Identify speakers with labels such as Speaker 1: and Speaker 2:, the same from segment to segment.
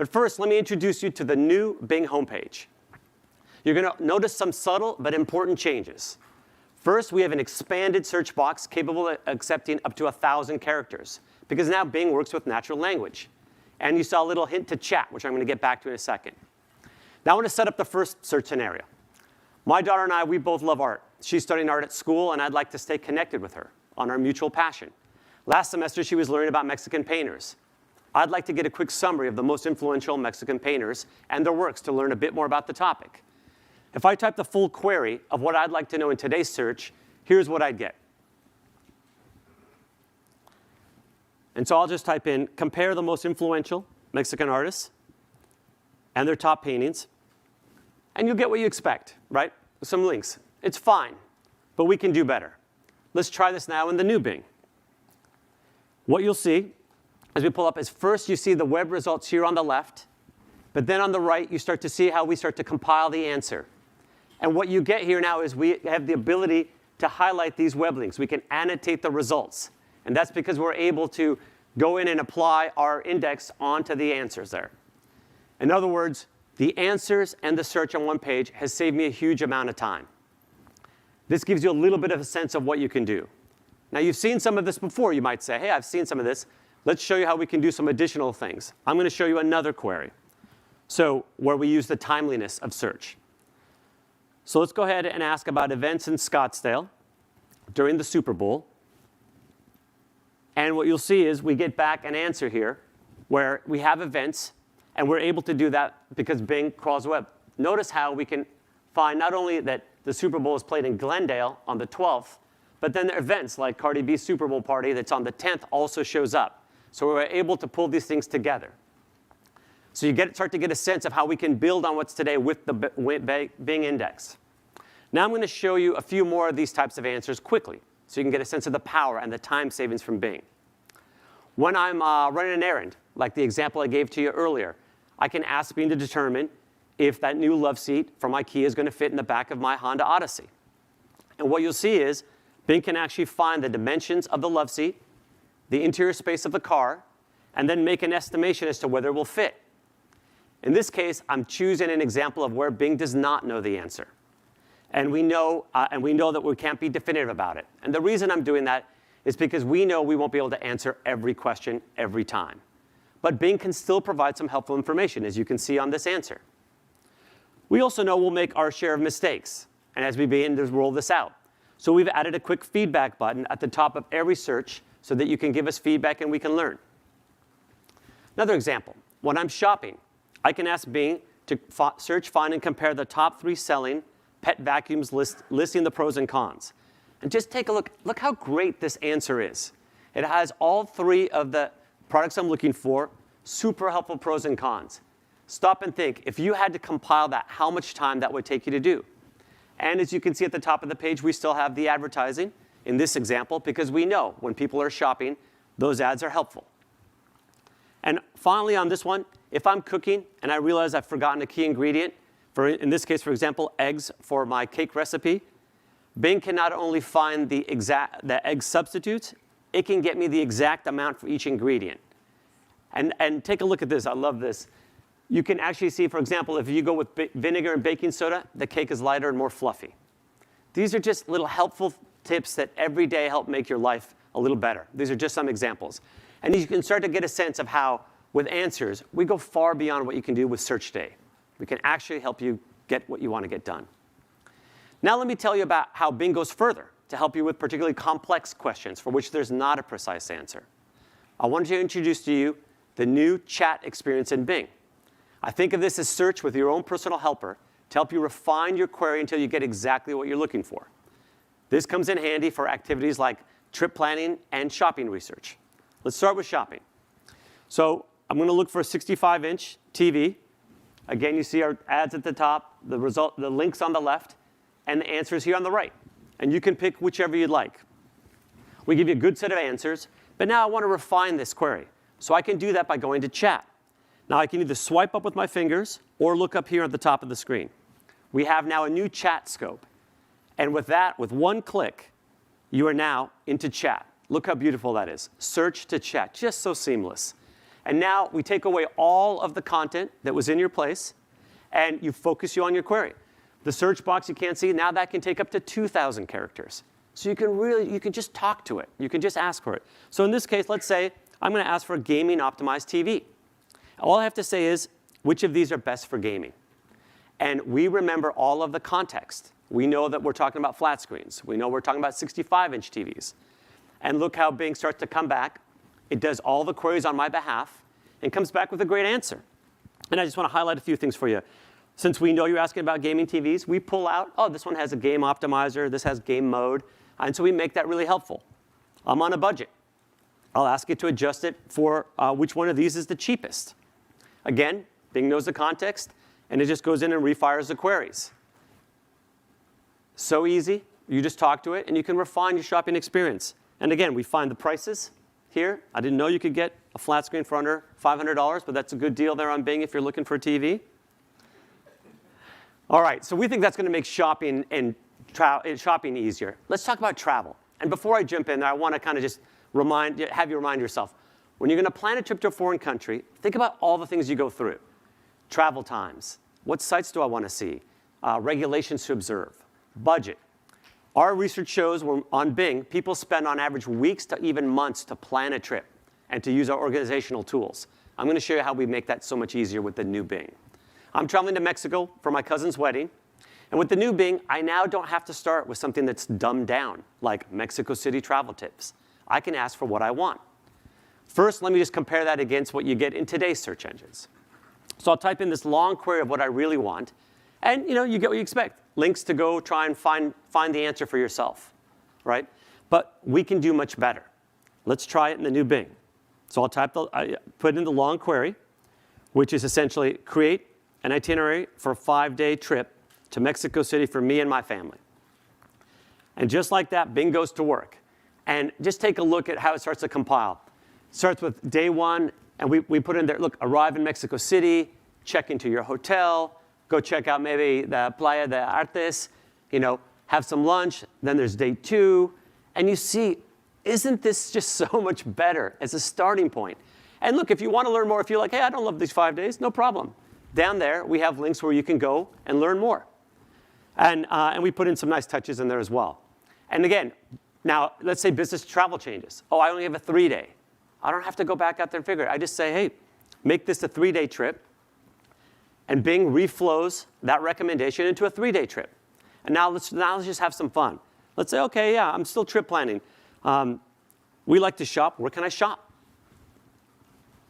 Speaker 1: But first, let me introduce you to the new Bing homepage. You're going to notice some subtle but important changes. First, we have an expanded search box capable of accepting up to 1,000 characters, because now Bing works with natural language. And you saw a little hint to chat, which I'm going to get back to in a second. Now I want to set up the first search scenario. My daughter and I, we both love art. She's studying art at school, and I'd like to stay connected with her on our mutual passion. Last semester, she was learning about Mexican painters. I'd like to get a quick summary of the most influential Mexican painters and their works to learn a bit more about the topic. If I type the full query of what I'd like to know in today's search, here's what I'd get. And so I'll just type in, compare the most influential Mexican artists and their top paintings. And you'll get what you expect, right? Some links. It's fine, but we can do better. Let's try this now in the new Bing. What you'll see as we pull up is first you see the web results here on the left, but then on the right you start to see how we start to compile the answer. And what you get here now is we have the ability to highlight these web links. We can annotate the results. And that's because we're able to go in and apply our index onto the answers there. In other words, the answers and the search on one page has saved me a huge amount of time. This gives you a little bit of a sense of what you can do. Now, you've seen some of this before. You might say, hey, I've seen some of this. Let's show you how we can do some additional things. I'm going to show you another query, so where we use the timeliness of search. So let's go ahead and ask about events in Scottsdale during the Super Bowl. And what you'll see is we get back an answer here where we have events, and we're able to do that because Bing crawls the web. Notice how we can find not only that the Super Bowl is played in Glendale on the 12th, but then there are events like Cardi B's Super Bowl party that's on the 10th also shows up. So we're able to pull these things together. So you start to get a sense of how we can build on what's today with the Bing index. Now I'm going to show you a few more of these types of answers quickly, so you can get a sense of the power and the time savings from Bing. When I'm running an errand, like the example I gave to you earlier, I can ask Bing to determine if that new love seat from IKEA is going to fit in the back of my Honda Odyssey. And what you'll see is Bing can actually find the dimensions of the love seat, the interior space of the car, and then make an estimation as to whether it will fit. In this case, I'm choosing an example of where Bing does not know the answer. And we know that we can't be definitive about it. And the reason I'm doing that is because we know we won't be able to answer every question every time. But Bing can still provide some helpful information, as you can see on this answer. We also know we'll make our share of mistakes, and as we begin to roll this out. So we've added a quick feedback button at the top of every search so that you can give us feedback and we can learn. Another example, when I'm shopping, I can ask Bing to search, find, and compare the top 3 selling pet vacuums listing the pros and cons. And just take a look. Look how great this answer is. It has all 3 of the products I'm looking for, super helpful pros and cons. Stop and think, if you had to compile that, how much time that would take you to do? And as you can see at the top of the page, we still have the advertising in this example, because we know when people are shopping, those ads are helpful. And finally on this one, if I'm cooking and I realize I've forgotten a key ingredient, in this case, for example, eggs for my cake recipe, Bing can not only find the egg substitutes, it can get me the exact amount for each ingredient. And take a look at this. I love this. You can actually see, for example, if you go with vinegar and baking soda, the cake is lighter and more fluffy. These are just little helpful tips that every day help make your life a little better. These are just some examples. And you can start to get a sense of how, with answers, we go far beyond what you can do with Search Day. We can actually help you get what you want to get done. Now let me tell you about how Bing goes further to help you with particularly complex questions for which there's not a precise answer. I wanted to introduce to you the new chat experience in Bing. I think of this as search with your own personal helper to help you refine your query until you get exactly what you're looking for. This comes in handy for activities like trip planning and shopping research. Let's start with shopping. So I'm going to look for a 65-inch TV. Again, you see our ads at the top, the links on the left, and the answers here on the right. And you can pick whichever you'd like. We give you a good set of answers, but now I want to refine this query. So I can do that by going to chat. Now I can either swipe up with my fingers or look up here at the top of the screen. We have now a new chat scope. And with that, with one click, you are now into chat. Look how beautiful that is. Search to chat, just so seamless. And now we take away all of the content that was in your place, and you focus you on your query. The search box you can't see, now that can take up to 2,000 characters. So you can just talk to it. You can just ask for it. So in this case, let's say I'm going to ask for a gaming optimized TV. All I have to say is, which of these are best for gaming? And we remember all of the context. We know that we're talking about flat screens. We know we're talking about 65-inch TVs. And look how Bing starts to come back. It does all the queries on my behalf and comes back with a great answer. And I just want to highlight a few things for you. Since we know you're asking about gaming TVs, we pull out, oh, this one has a game optimizer. This has game mode. And so we make that really helpful. I'm on a budget. I'll ask it to adjust it for which one of these is the cheapest. Again, Bing knows the context, and it just goes in and refires the queries. So easy. You just talk to it, and you can refine your shopping experience. And again, we find the prices here. I didn't know you could get a flat screen for under $500, but that's a good deal there on Bing if you're looking for a TV. All right, so we think that's going to make shopping easier. Let's talk about travel. And before I jump in there, I want to kind of just have you remind yourself, when you're going to plan a trip to a foreign country, think about all the things you go through. Travel times. What sites do I want to see? Regulations to observe. Budget. Our research shows on Bing, people spend on average weeks to even months to plan a trip and to use our organizational tools. I'm going to show you how we make that so much easier with the new Bing. I'm traveling to Mexico for my cousin's wedding. And with the new Bing, I now don't have to start with something that's dumbed down, like Mexico City travel tips. I can ask for what I want. First, let me just compare that against what you get in today's search engines. So I'll type in this long query of what I really want. And you get what you expect. Links to go try and find the answer for yourself, right? But we can do much better. Let's try it in the new Bing. So I put in the long query, which is essentially create an itinerary for a 5-day trip to Mexico City for me and my family. And just like that, Bing goes to work. And just take a look at how it starts to compile. It starts with day 1, and we put in there, look, arrive in Mexico City, check into your hotel, go check out maybe the Playa de Artes, have some lunch. Then there's day 2. And you see, isn't this just so much better as a starting point? And look, if you want to learn more, if you're like, hey, I don't love these 5 days, no problem. Down there, we have links where you can go and learn more. And we put in some nice touches in there as well. And again, now, let's say business travel changes. Oh, I only have a 3-day. I don't have to go back out there and figure it. I just say, hey, make this a 3-day trip. And Bing reflows that recommendation into a 3-day trip. And now let's just have some fun. Let's say, OK, yeah, I'm still trip planning. We like to shop. Where can I shop?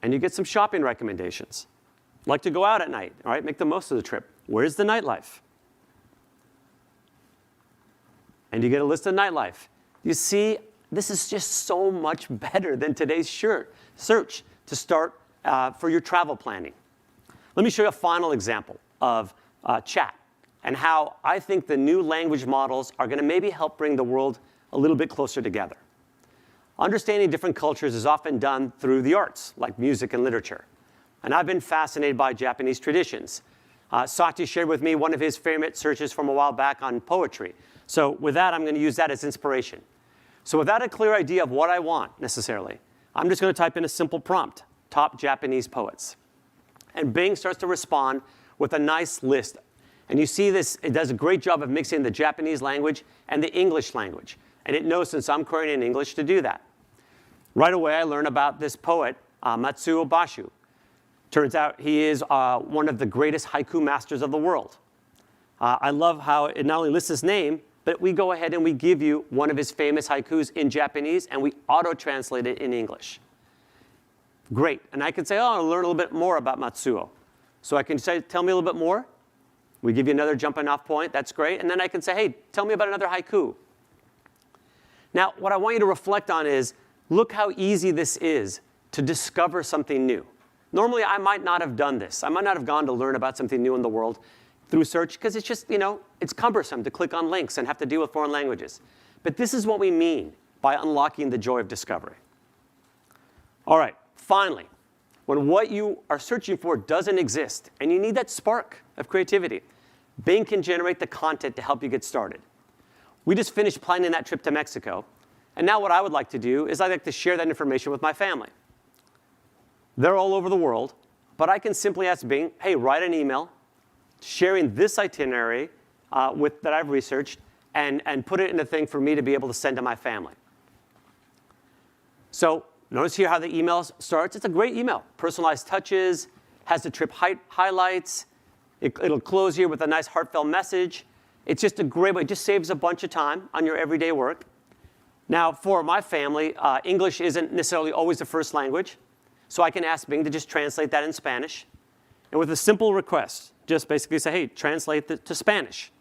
Speaker 1: And you get some shopping recommendations. Like to go out at night, all right? Make the most of the trip. Where's the nightlife? And you get a list of nightlife. You see, this is just so much better than today's search to start for your travel planning. Let me show you a final example of chat and how I think the new language models are going to maybe help bring the world a little bit closer together. Understanding different cultures is often done through the arts, like music and literature. And I've been fascinated by Japanese traditions. Satya shared with me one of his favorite searches from a while back on poetry. So with that, I'm going to use that as inspiration. So without a clear idea of what I want, necessarily, I'm just going to type in a simple prompt, top Japanese poets. And Bing starts to respond with a nice list. And you see this, it does a great job of mixing the Japanese language and the English language. And it knows, since I'm querying in English, to do that. Right away, I learn about this poet, Matsuo Basho. Turns out he is one of the greatest haiku masters of the world. I love how it not only lists his name, but we go ahead and we give you one of his famous haikus in Japanese, and we auto-translate it in English. Great. And I can say, oh, I want to learn a little bit more about Matsuo. So I can say, tell me a little bit more. We give you another jumping off point. That's great. And then I can say, hey, tell me about another haiku. Now, what I want you to reflect on is, look how easy this is to discover something new. Normally, I might not have done this. I might not have gone to learn about something new in the world through search, because it's just, it's cumbersome to click on links and have to deal with foreign languages. But this is what we mean by unlocking the joy of discovery. All right, finally, when what you are searching for doesn't exist, and you need that spark of creativity, Bing can generate the content to help you get started. We just finished planning that trip to Mexico, and now what I would like to do is I'd like to share that information with my family. They're all over the world. But I can simply ask Bing, hey, write an email sharing this itinerary that I've researched and put it in a thing for me to be able to send to my family. So notice here how the email starts. It's a great email. Personalized touches, has the trip highlights. It'll close here with a nice heartfelt message. It's just a great way. It just saves a bunch of time on your everyday work. Now, for my family, English isn't necessarily always the first language. So I can ask Bing to just translate that in Spanish. And with a simple request, just basically say, hey, translate it to Spanish.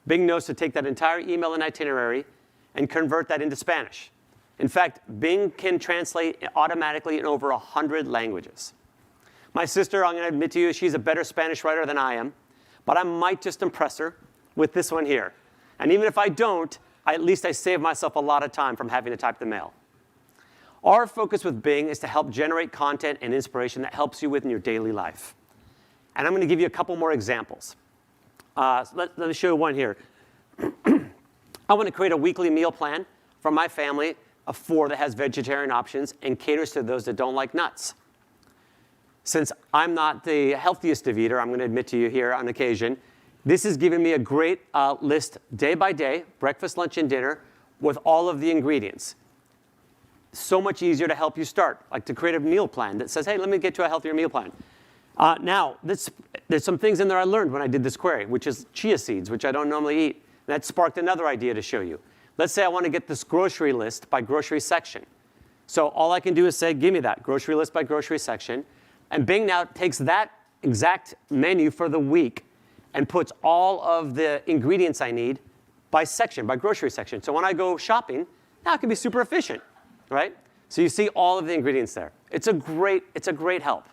Speaker 1: Bing knows to take that entire email and itinerary and convert that into Spanish. In fact, Bing can translate automatically in over 100 languages. My sister, I'm going to admit to you, she's a better Spanish writer than I am. But I might just impress her with this one here. And even if I don't, at least I save myself a lot of time from having to type the mail. Our focus with Bing is to help generate content and inspiration that helps you within your daily life. And I'm going to give you a couple more examples. Let me show you one here. I want to create a weekly meal plan for my family of 4 that has vegetarian options and caters to those that don't like nuts. Since I'm not the healthiest of eater, I'm going to admit to you here on occasion, this has given me a great list day by day, breakfast, lunch, and dinner, with all of the ingredients. So much easier to help you start, like to create a meal plan that says, hey, let me get you a healthier meal plan. Now, there's some things in there I learned when I did this query, which is chia seeds, which I don't normally eat. And that sparked another idea to show you. Let's say I want to get this grocery list by grocery section. So all I can do is say, give me that grocery list by grocery section. And Bing now takes that exact menu for the week and puts all of the ingredients I need by section, by grocery section. So when I go shopping, now it can be super efficient, right? So you see all of the ingredients there. It's a great help.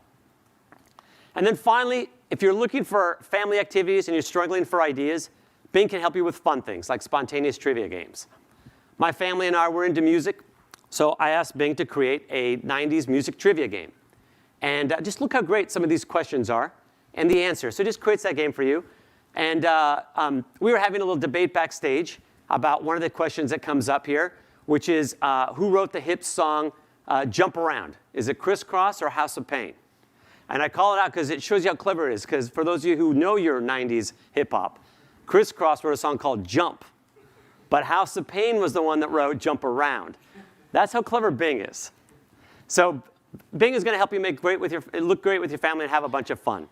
Speaker 1: And then finally, if you're looking for family activities and you're struggling for ideas, Bing can help you with fun things like spontaneous trivia games. My family and I were into music, so I asked Bing to create a 90s music trivia game. And just look how great some of these questions are and the answer. So it just creates that game for you. And we were having a little debate backstage about one of the questions that comes up here, which is who wrote the hit song Jump Around? Is it Criss Cross or House of Pain? And I call it out because it shows you how clever it is. Because for those of you who know your 90s hip hop, Criss Cross wrote a song called Jump. But House of Pain was the one that wrote Jump Around. That's how clever Bing is. So Bing is going to help you look great with your family and have a bunch of fun.